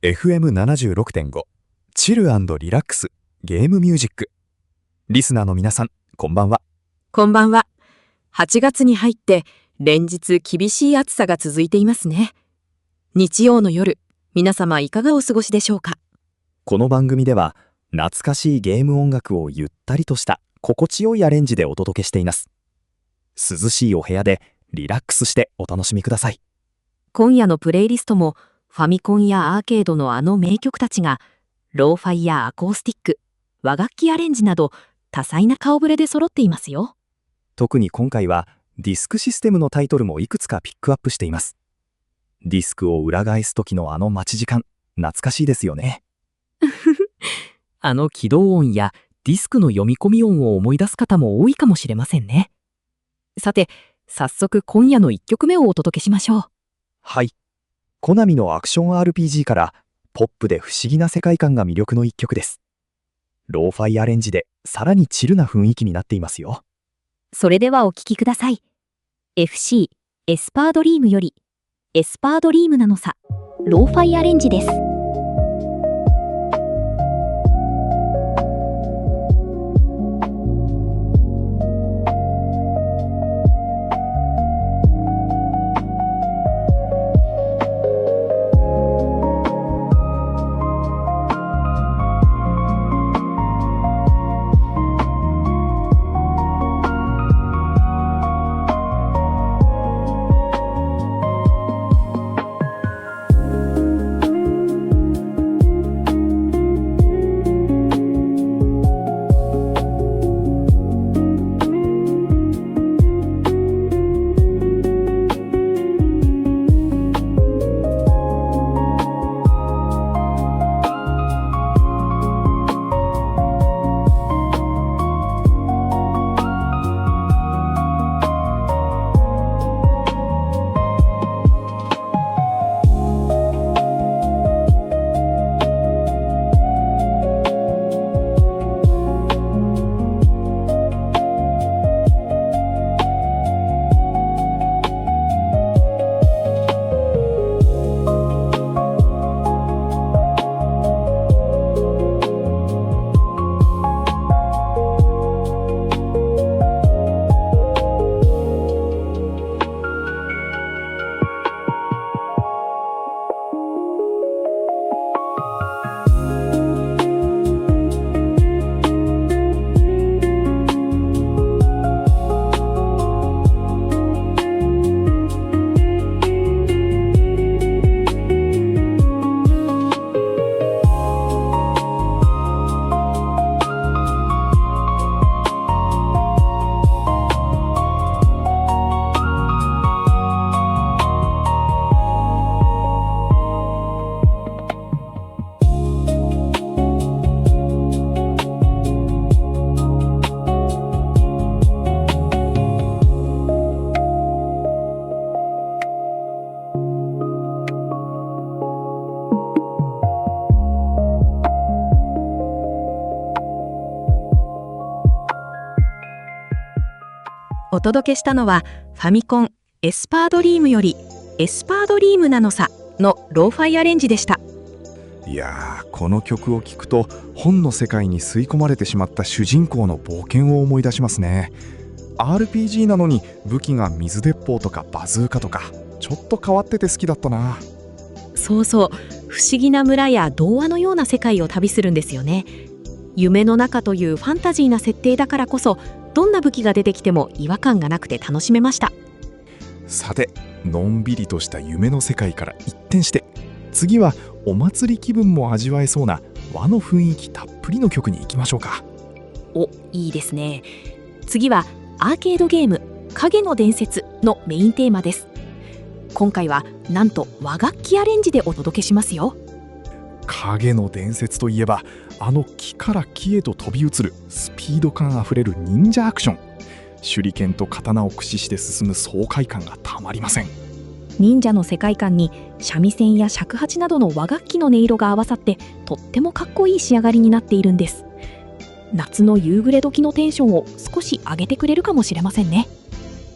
FM76.5 チル&リラックスゲームミュージック。リスナーの皆さん、こんばんは。こんばんは。8月に入って連日厳しい暑さが続いていますね。日曜の夜、皆様いかがお過ごしでしょうか。この番組では懐かしいゲーム音楽をゆったりとした心地よいアレンジでお届けしています。涼しいお部屋でリラックスしてお楽しみください。今夜のプレイリストもファミコンやアーケードのあの名曲たちがローファイやアコースティック、和楽器アレンジなど多彩な顔ぶれで揃っていますよ。特に今回はディスクシステムのタイトルもいくつかピックアップしています。ディスクを裏返す時のあの待ち時間、懐かしいですよね。あの起動音やディスクの読み込み音を思い出す方も多いかもしれませんね。さて、早速今夜の1曲目をお届けしましょう。はい。コナミのアクション RPG からポップで不思議な世界観が魅力の一曲です。ローファイアレンジでさらにチルな雰囲気になっていますよ。それではお聴きください。FC エスパードリームよりエスパードリームなのさ、ローファイアレンジです。お届けしたのはファミコンエスパードリームよりエスパードリームなのさのローファイアレンジでした。いやー、この曲を聴くと本の世界に吸い込まれてしまった主人公の冒険を思い出しますね。 RPG なのに武器が水鉄砲とかバズーカとかちょっと変わってて好きだったな。そうそう、不思議な村や童話のような世界を旅するんですよね。夢の中というファンタジーな設定だからこそどんな武器が出てきても違和感がなくて楽しめました。さて、のんびりとした夢の世界から一転して次はお祭り気分も味わえそうな和の雰囲気たっぷりの曲に行きましょうか。お、いいですね。次はアーケードゲーム影の伝説のメインテーマです。今回はなんと和楽器アレンジでお届けしますよ。影の伝説といえばあの木から木へと飛び移るスピード感あふれる忍者アクション。手裏剣と刀を駆使して進む爽快感がたまりません。忍者の世界観に三味線や尺八などの和楽器の音色が合わさってとってもかっこいい仕上がりになっているんです。夏の夕暮れ時のテンションを少し上げてくれるかもしれませんね。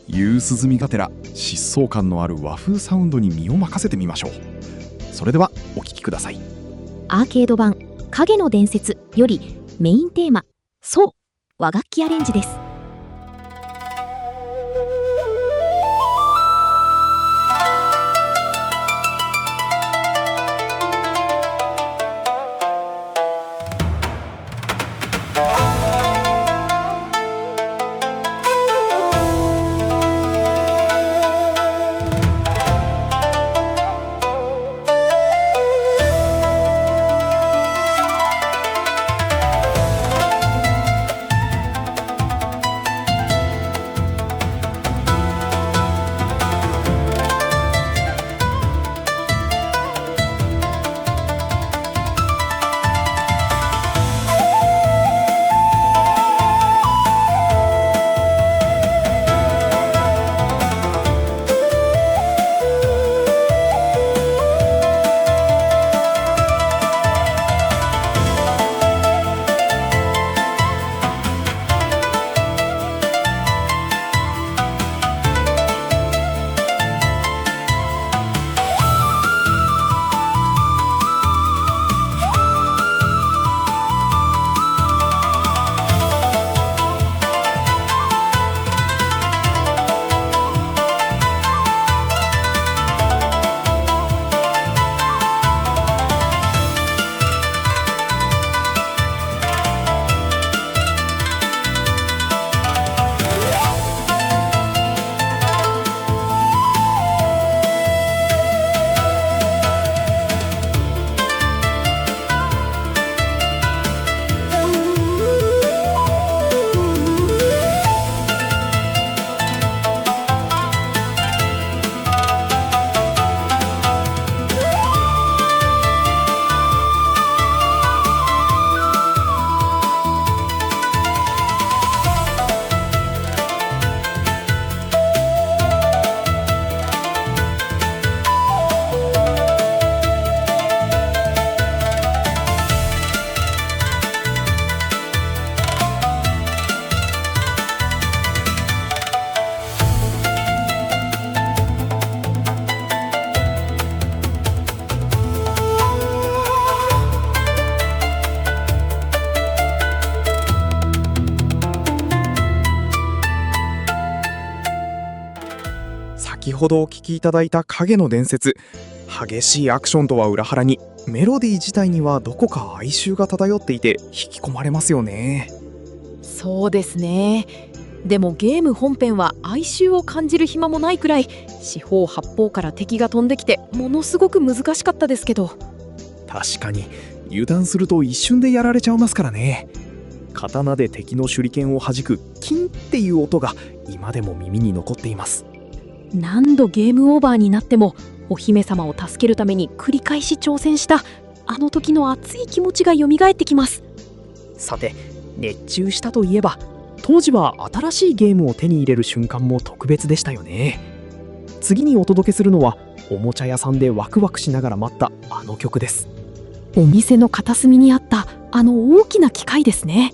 夕涼みがてら疾走感のある和風サウンドに身を任せてみましょう。それではお聴きください。アーケード版影の伝説よりメインテーマ、そう和楽器アレンジです。先ほどお聞きいただいた影の伝説、激しいアクションとは裏腹にメロディー自体にはどこか哀愁が漂っていて引き込まれますよね。そうですね。でもゲーム本編は哀愁を感じる暇もないくらい四方八方から敵が飛んできてものすごく難しかったですけど。確かに油断すると一瞬でやられちゃいますからね。刀で敵の手裏剣を弾くキンっていう音が今でも耳に残っています。何度ゲームオーバーになってもお姫様を助けるために繰り返し挑戦したあの時の熱い気持ちが蘇ってきます。さて、熱中したといえば、当時は新しいゲームを手に入れる瞬間も特別でしたよね。次にお届けするのは、おもちゃ屋さんでワクワクしながら待ったあの曲です。お店の片隅にあったあの大きな機械ですね。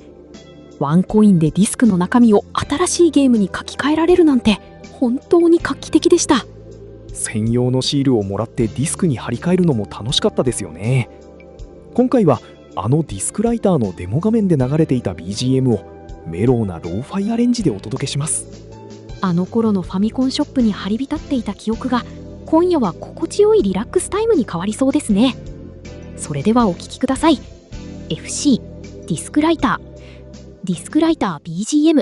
ワンコインでディスクの中身を新しいゲームに書き換えられるなんて本当に画期的でした。専用のシールをもらってディスクに貼り替えるのも楽しかったですよね。今回はあのディスクライターのデモ画面で流れていた BGM をメローなローファイアレンジでお届けします。あの頃のファミコンショップに張り浸っていた記憶が今夜は心地よいリラックスタイムに変わりそうですね。それではお聴きください。 FC ディスクライター BGM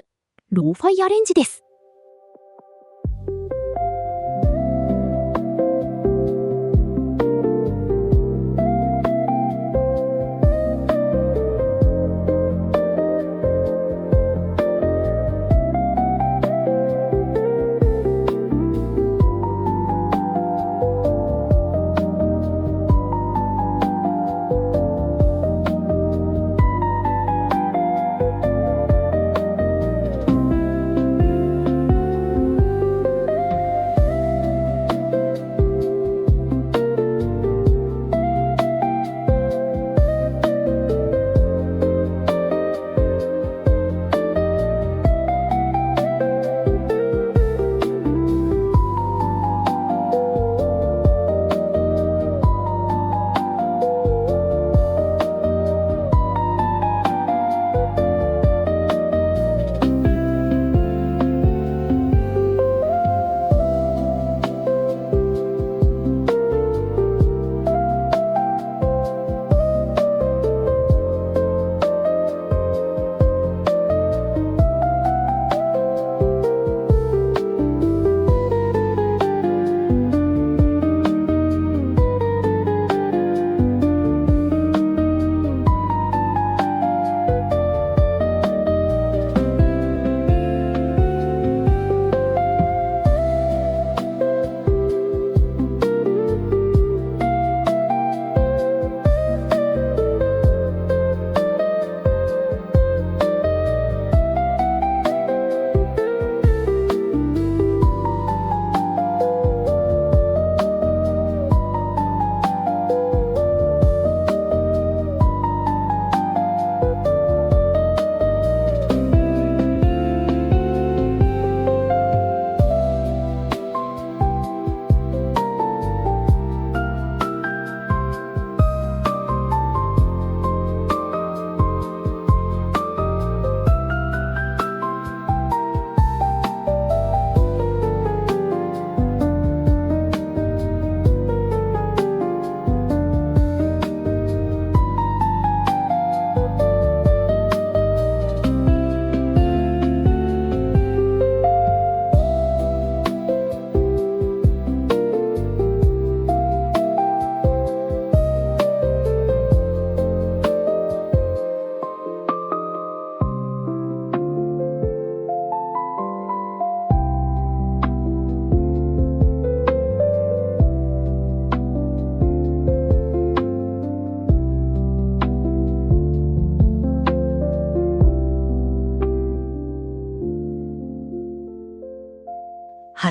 ローファイアレンジです。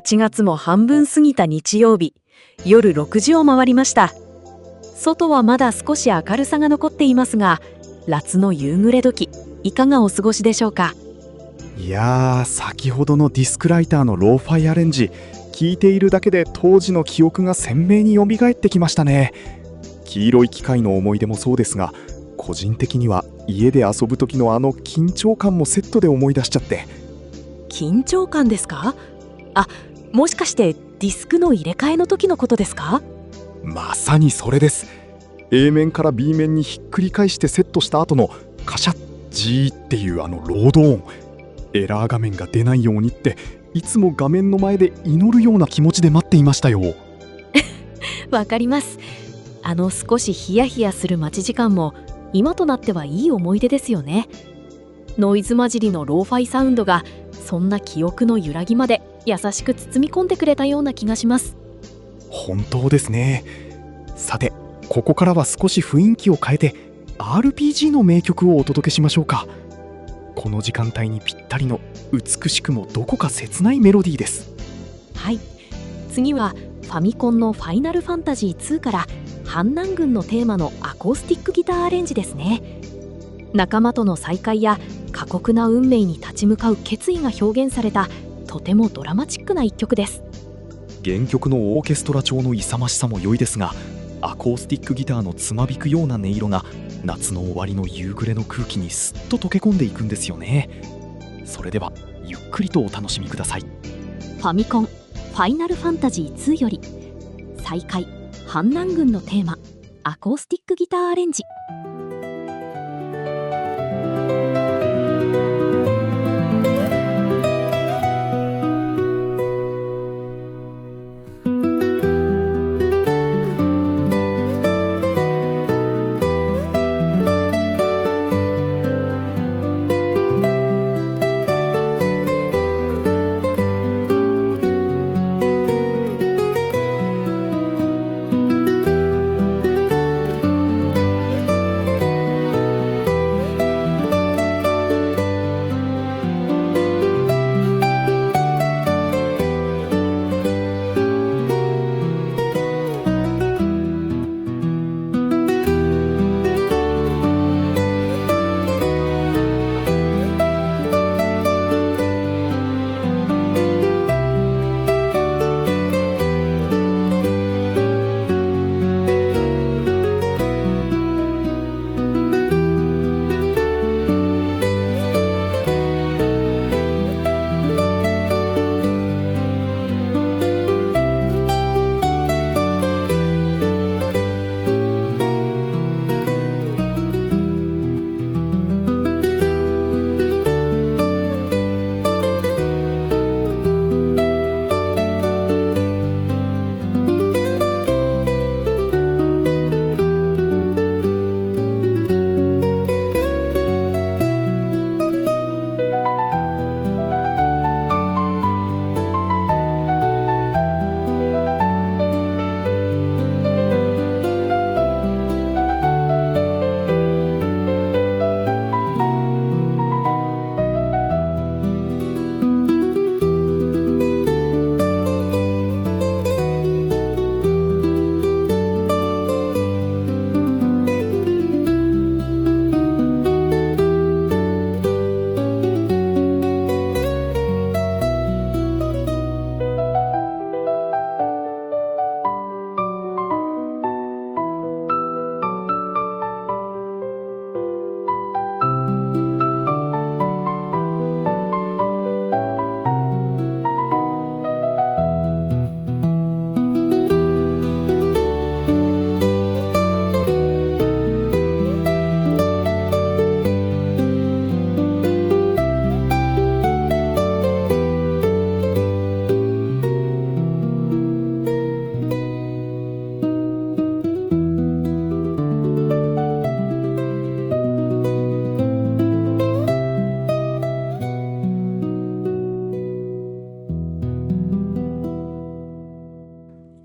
8月も半分過ぎた日曜日、夜6時を回りました。外はまだ少し明るさが残っていますが、夏の夕暮れ時、いかがお過ごしでしょうか。いやー、先ほどのディスクライターのローファイアレンジ、聞いているだけで当時の記憶が鮮明によみがえってきましたね。黄色い機械の思い出もそうですが、個人的には家で遊ぶ時のあの緊張感もセットで思い出しちゃって。緊張感ですか？あ、もしかしてディスクの入れ替えの時のことですか？まさにそれです。 A 面から B 面にひっくり返してセットした後のカシャッジーっていうあのロード音、エラー画面が出ないようにっていつも画面の前で祈るような気持ちで待っていましたよ。わかります。少しヒヤヒヤする待ち時間も今となってはいい思い出ですよね。ノイズ混じりのローファイサウンドがそんな記憶の揺らぎまで優しく包み込んでくれたような気がします。本当ですね。さて、ここからは少し雰囲気を変えて RPG の名曲をお届けしましょうか。この時間帯にぴったりの美しくもどこか切ないメロディーです。はい、次はファミコンのファイナルファンタジー2から反乱軍のテーマのアコースティックギターアレンジですね。仲間との再会や過酷な運命に立ち向かう決意が表現されたとてもドラマチックな一曲です。原曲のオーケストラ調の勇ましさも良いですが、アコースティックギターのつまびくような音色が夏の終わりの夕暮れの空気にすっと溶け込んでいくんですよね。それではゆっくりとお楽しみください。ファミコンファイナルファンタジー2より再会反乱軍のテーマアコースティックギターアレンジ。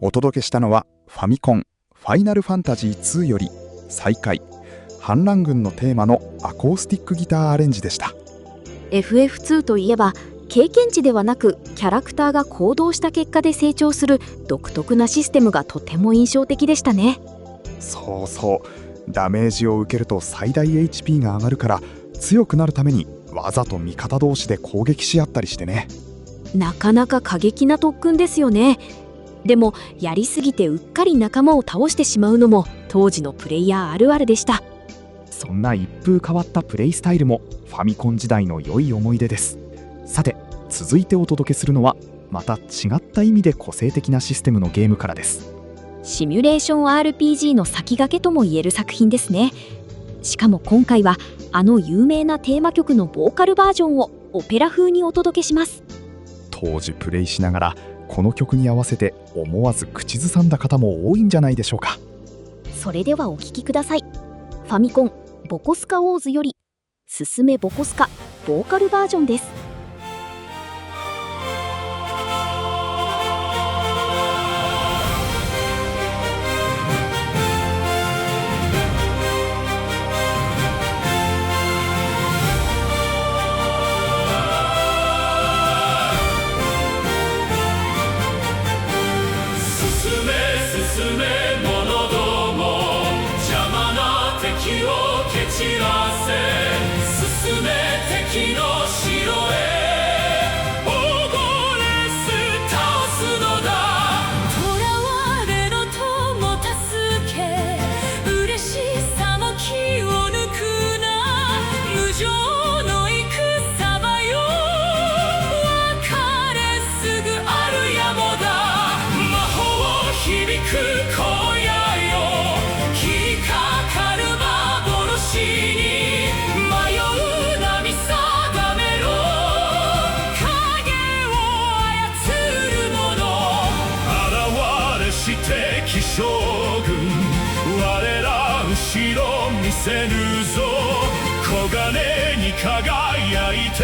お届けしたのはファミコンファイナルファンタジー2より再会反乱軍のテーマのアコースティックギターアレンジでした。 FF2 といえば経験値ではなくキャラクターが行動した結果で成長する独特なシステムがとても印象的でしたね。そうそう、ダメージを受けると最大 HP が上がるから強くなるためにわざと味方同士で攻撃し合ったりしてね。なかなか過激な特訓ですよね。でもやりすぎてうっかり仲間を倒してしまうのも当時のプレイヤーあるあるでした。そんな一風変わったプレイスタイルもファミコン時代の良い思い出です。さて続いてお届けするのはまた違った意味で個性的なシステムのゲームからです。シミュレーション RPG の先駆けともいえる作品ですね。しかも今回はあの有名なテーマ曲のボーカルバージョンをオペラ風にお届けします。当時プレイしながらこの曲に合わせて思わず口ずさんだ方も多いんじゃないでしょうか。それではお聴きください。ファミコンボコスカウォーズよりすすめボコスカボーカルバージョンです。進め者ども邪魔な敵を蹴散らせ進め敵の城へオーゴレス倒すのだ囚われの友助け嬉しさも気を抜くな無情の戦場よ別れすぐあるやもだ響く荒野よ切りかかる幻に迷うな見定めろ影を操る者現れし敵将軍我ら後ろ見せぬぞ黄金に輝いて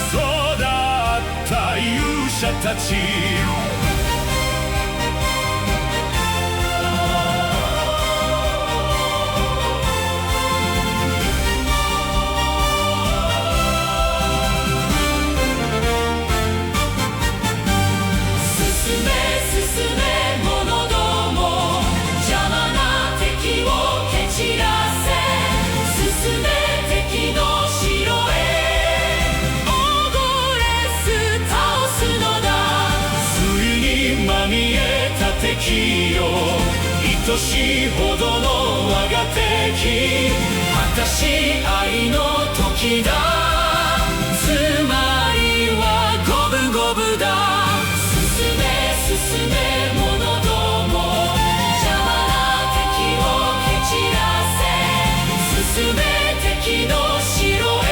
育った勇者たち敵よ愛しいほどの我が敵果たし愛の時だつまりは五分五分だ進め進め者ども邪魔な敵を蹴散らせ進め敵の城へ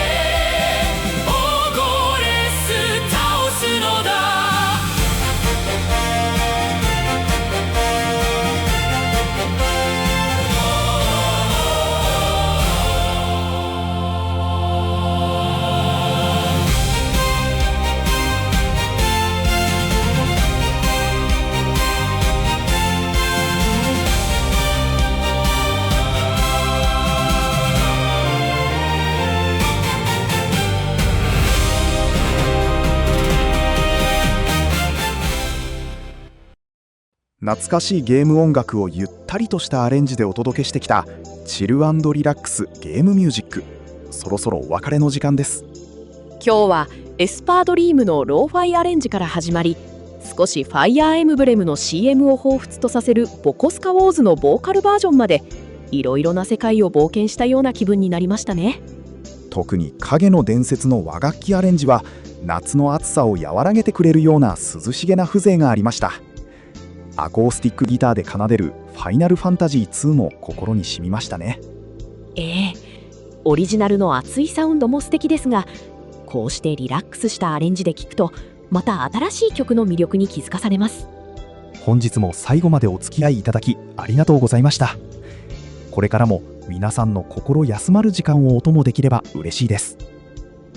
オーゴレス倒すのだ懐かしいゲーム音楽をゆったりとしたアレンジでお届けしてきたチル&リラックスゲームミュージック。そろそろお別れの時間です。今日はエスパードリームのローファイアレンジから始まり少しファイアーエムブレムの CM を彷彿とさせるボコスカウォーズのボーカルバージョンまでいろいろな世界を冒険したような気分になりましたね。特に影の伝説の和楽器アレンジは夏の暑さを和らげてくれるような涼しげな風情がありました。アコースティックギターで奏でるファイナルファンタジー2も心に染みましたね。オリジナルの熱いサウンドも素敵ですがこうしてリラックスしたアレンジで聴くとまた新しい曲の魅力に気づかされます。本日も最後までお付き合いいただきありがとうございました。これからも皆さんの心休まる時間をお供できれば嬉しいです。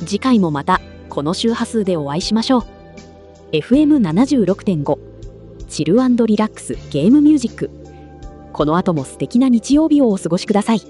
次回もまたこの周波数でお会いしましょう。 FM76.5 チル&リラックスゲームミュージック。この後も素敵な日曜日をお過ごしください。